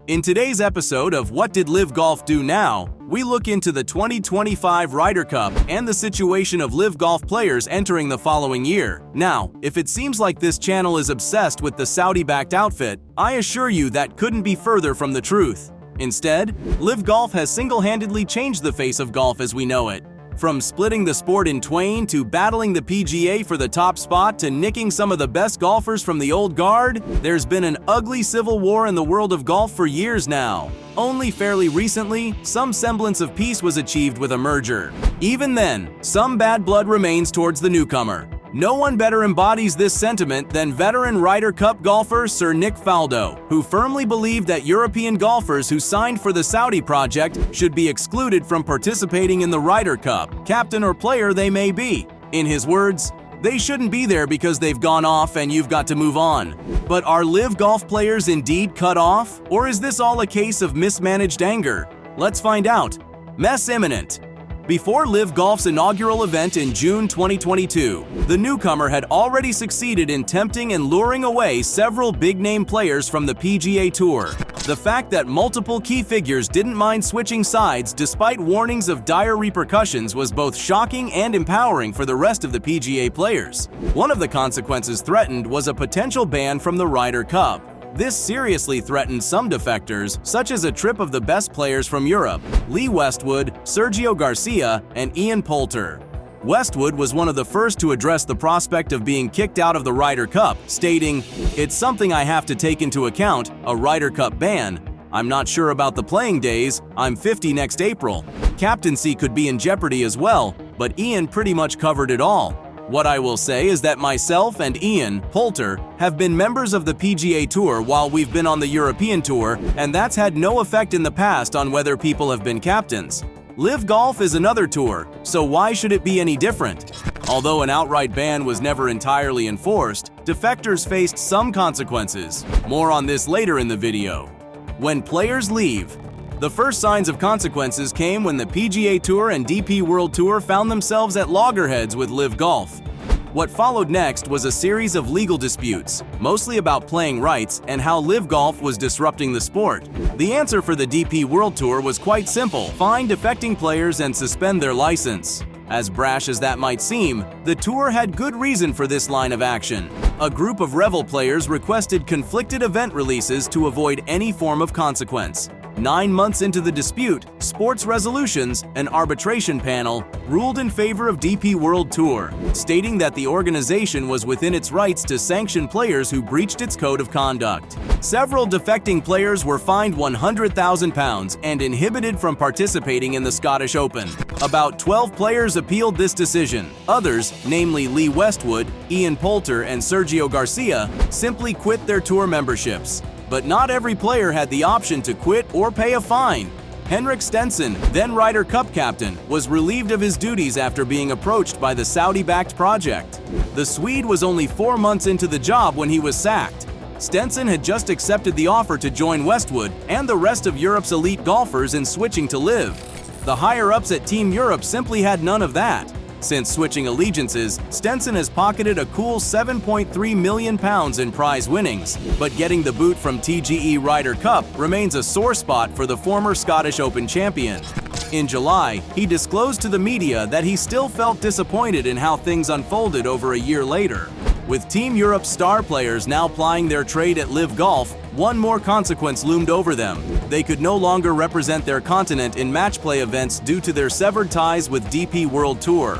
In today's episode of What Did LIV Golf Do Now?, we look into the 2025 Ryder Cup and the situation of LIV Golf players entering the following year. Now, if it seems like this channel is obsessed with the Saudi-backed outfit, I assure you that couldn't be further from the truth. Instead, LIV Golf has single-handedly changed the face of golf as we know it. From splitting the sport in twain to battling the PGA for the top spot to nicking some of the best golfers from the old guard, there's been an ugly civil war in the world of golf for years now. Only fairly recently, some semblance of peace was achieved with a merger. Even then, some bad blood remains towards the newcomer. No one better embodies this sentiment than veteran Ryder Cup golfer Sir Nick Faldo, who firmly believed that European golfers who signed for the Saudi project should be excluded from participating in the Ryder Cup, captain or player they may be. In his words, they shouldn't be there because they've gone off and you've got to move on. But are LIV Golf players indeed cut off, or is this all a case of mismanaged anger? Let's find out. Mess imminent. Before LIV Golf's inaugural event in June 2022, the newcomer had already succeeded in tempting and luring away several big-name players from the PGA Tour. The fact that multiple key figures didn't mind switching sides despite warnings of dire repercussions was both shocking and empowering for the rest of the PGA players. One of the consequences threatened was a potential ban from the Ryder Cup. This seriously threatened some defectors, such as a trip of the best players from Europe, Lee Westwood, Sergio Garcia, and Ian Poulter. Westwood was one of the first to address the prospect of being kicked out of the Ryder Cup, stating, "It's something I have to take into account, a Ryder Cup ban. I'm not sure about the playing days, I'm 50 next April. Captaincy could be in jeopardy as well, but Ian pretty much covered it all. What I will say is that myself and Ian Poulter have been members of the PGA Tour while we've been on the European Tour, and that's had no effect in the past on whether people have been captains. LIV Golf is another tour, so why should it be any different?" Although an outright ban was never entirely enforced, defectors faced some consequences. More on this later in the video. When players leave. The first signs of consequences came when the PGA Tour and DP World Tour found themselves at loggerheads with LIV Golf. What followed next was a series of legal disputes, mostly about playing rights and how LIV Golf was disrupting the sport. The answer for the DP World Tour was quite simple: fine defecting players and suspend their license. As brash as that might seem, the tour had good reason for this line of action. A group of Revel players requested conflicted event releases to avoid any form of consequence. 9 months into the dispute, Sports Resolutions, an arbitration panel, ruled in favor of DP World Tour, stating that the organization was within its rights to sanction players who breached its code of conduct. Several defecting players were fined £100,000 and inhibited from participating in the Scottish Open. About 12 players appealed this decision. Others, namely Lee Westwood, Ian Poulter, and Sergio Garcia, simply quit their tour memberships. But not every player had the option to quit or pay a fine. Henrik Stenson, then Ryder Cup captain, was relieved of his duties after being approached by the Saudi-backed project. The Swede was only 4 months into the job when he was sacked. Stenson had just accepted the offer to join Westwood and the rest of Europe's elite golfers in switching to LIV. The higher-ups at Team Europe simply had none of that. Since switching allegiances, Stenson has pocketed a cool £7.3 million in prize winnings, but getting the boot from TGE Ryder Cup remains a sore spot for the former Scottish Open champion. In July, he disclosed to the media that he still felt disappointed in how things unfolded over a year later. With Team Europe's star players now plying their trade at LIV Golf, one more consequence loomed over them. They could no longer represent their continent in match play events due to their severed ties with DP World Tour.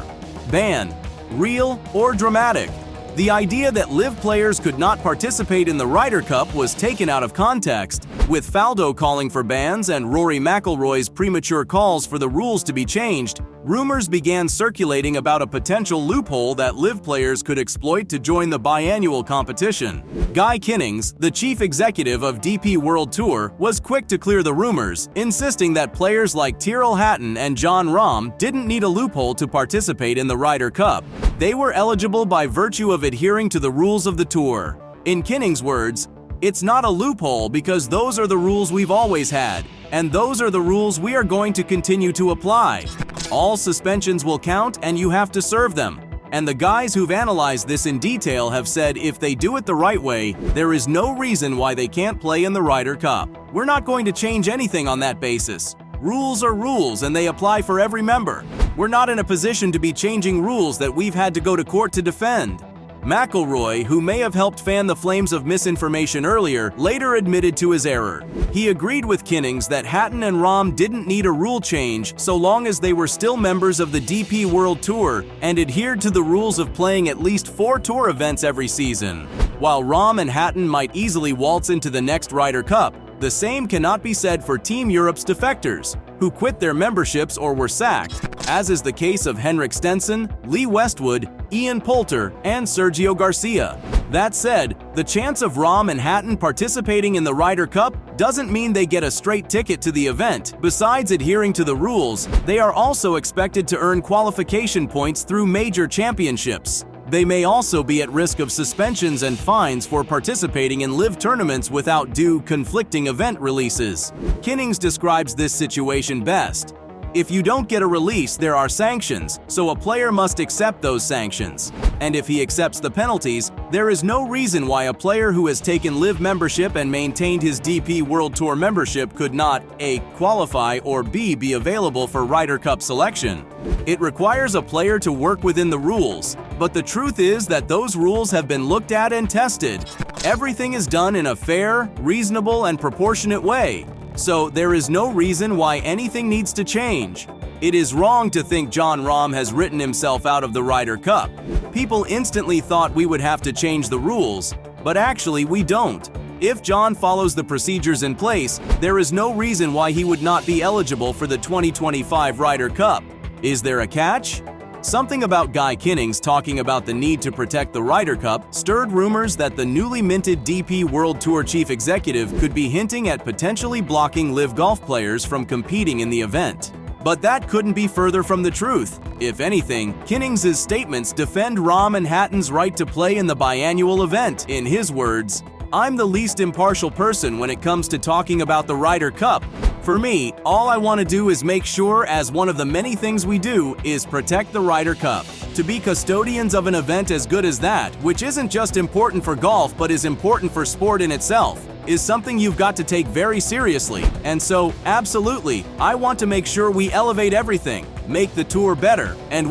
Ban. Real or dramatic? The idea that LIV players could not participate in the Ryder Cup was taken out of context, with Faldo calling for bans and Rory McIlroy's premature calls for the rules to be changed. Rumors began circulating about a potential loophole that LIV players could exploit to join the biannual competition. Guy Kinnings, the chief executive of DP World Tour, was quick to clear the rumors, insisting that players like Tyrrell Hatton and Jon Rahm didn't need a loophole to participate in the Ryder Cup. They were eligible by virtue of adhering to the rules of the tour. In Kinnings' words, "It's not a loophole because those are the rules we've always had, and those are the rules we are going to continue to apply. All suspensions will count and you have to serve them. And the guys who've analyzed this in detail have said if they do it the right way, there is no reason why they can't play in the Ryder Cup. We're not going to change anything on that basis. Rules are rules and they apply for every member. We're not in a position to be changing rules that we've had to go to court to defend. McIlroy, who may have helped fan the flames of misinformation earlier, later admitted to his error. He agreed with Kinnings that Hatton and Rahm didn't need a rule change so long as they were still members of the DP World Tour and adhered to the rules of playing at least 4 tour events every season. While Rahm and Hatton might easily waltz into the next Ryder Cup, the same cannot be said for Team Europe's defectors, who quit their memberships or were sacked, as is the case of Henrik Stenson, Lee Westwood, Ian Poulter, and Sergio Garcia. That said, the chance of Rahm and Hatton participating in the Ryder Cup doesn't mean they get a straight ticket to the event. Besides adhering to the rules, they are also expected to earn qualification points through major championships. They may also be at risk of suspensions and fines for participating in LIV tournaments without due conflicting event releases. Kinnings describes this situation best. If you don't get a release, there are sanctions, so a player must accept those sanctions. And if he accepts the penalties, there is no reason why a player who has taken LIV membership and maintained his DP World Tour membership could not A. qualify or B. be available for Ryder Cup selection. It requires a player to work within the rules, but the truth is that those rules have been looked at and tested. Everything is done in a fair, reasonable, and proportionate way. So there is no reason why anything needs to change. It is wrong to think Jon Rahm has written himself out of the Ryder Cup. People instantly thought we would have to change the rules, but actually we don't. If Jon follows the procedures in place, there is no reason why he would not be eligible for the 2025 Ryder Cup. Is there a catch? Something about Guy Kinnings talking about the need to protect the Ryder Cup stirred rumors that the newly minted DP World Tour chief executive could be hinting at potentially blocking LIV Golf players from competing in the event. But that couldn't be further from the truth. If anything, Kinnings' statements defend Rahm and Hatton's right to play in the biannual event. In his words, "I'm the least impartial person when it comes to talking about the Ryder Cup. For me, all I want to do is make sure, as one of the many things we do, is protect the Ryder Cup. To be custodians of an event as good as that, which isn't just important for golf but is important for sport in itself, is something you've got to take very seriously. And so, absolutely, I want to make sure we elevate everything, make the tour better, and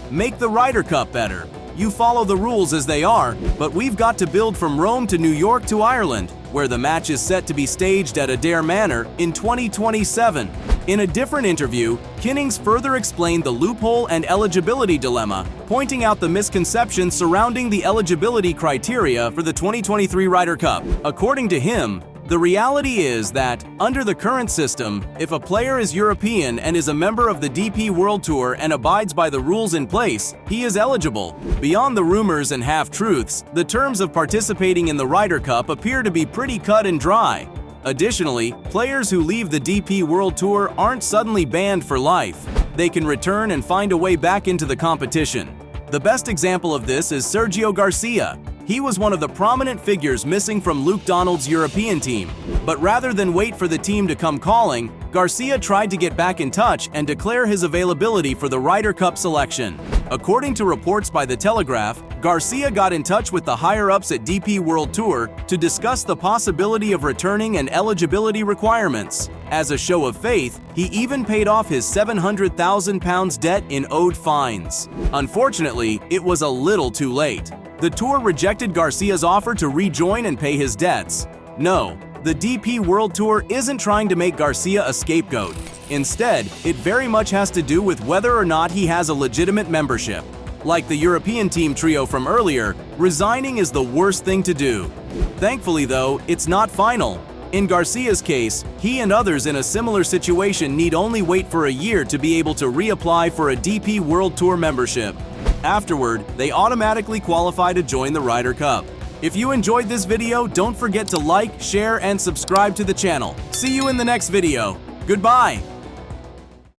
make the Ryder Cup better. You follow the rules as they are, but we've got to build from Rome to New York to Ireland, where the match is set to be staged at Adair Manor in 2027. In a different interview, Kinnings further explained the loophole and eligibility dilemma, pointing out the misconceptions surrounding the eligibility criteria for the 2023 Ryder Cup. According to him, the reality is that, under the current system, if a player is European and is a member of the DP World Tour and abides by the rules in place, he is eligible. Beyond the rumors and half-truths, the terms of participating in the Ryder Cup appear to be pretty cut and dry. Additionally, players who leave the DP World Tour aren't suddenly banned for life. They can return and find a way back into the competition. The best example of this is Sergio Garcia. He was one of the prominent figures missing from Luke Donald's European team. But rather than wait for the team to come calling, Garcia tried to get back in touch and declare his availability for the Ryder Cup selection. According to reports by The Telegraph, Garcia got in touch with the higher-ups at DP World Tour to discuss the possibility of returning and eligibility requirements. As a show of faith, he even paid off his £700,000 debt in owed fines. Unfortunately, it was a little too late. The tour rejected Garcia's offer to rejoin and pay his debts. No, the DP World Tour isn't trying to make Garcia a scapegoat. Instead, it very much has to do with whether or not he has a legitimate membership. Like the European team trio from earlier, resigning is the worst thing to do. Thankfully, though, it's not final. In Garcia's case, he and others in a similar situation need only wait for a year to be able to reapply for a DP World Tour membership. Afterward, they automatically qualify to join the Ryder Cup. If you enjoyed this video, don't forget to like, share, and subscribe to the channel. See you in the next video. Goodbye!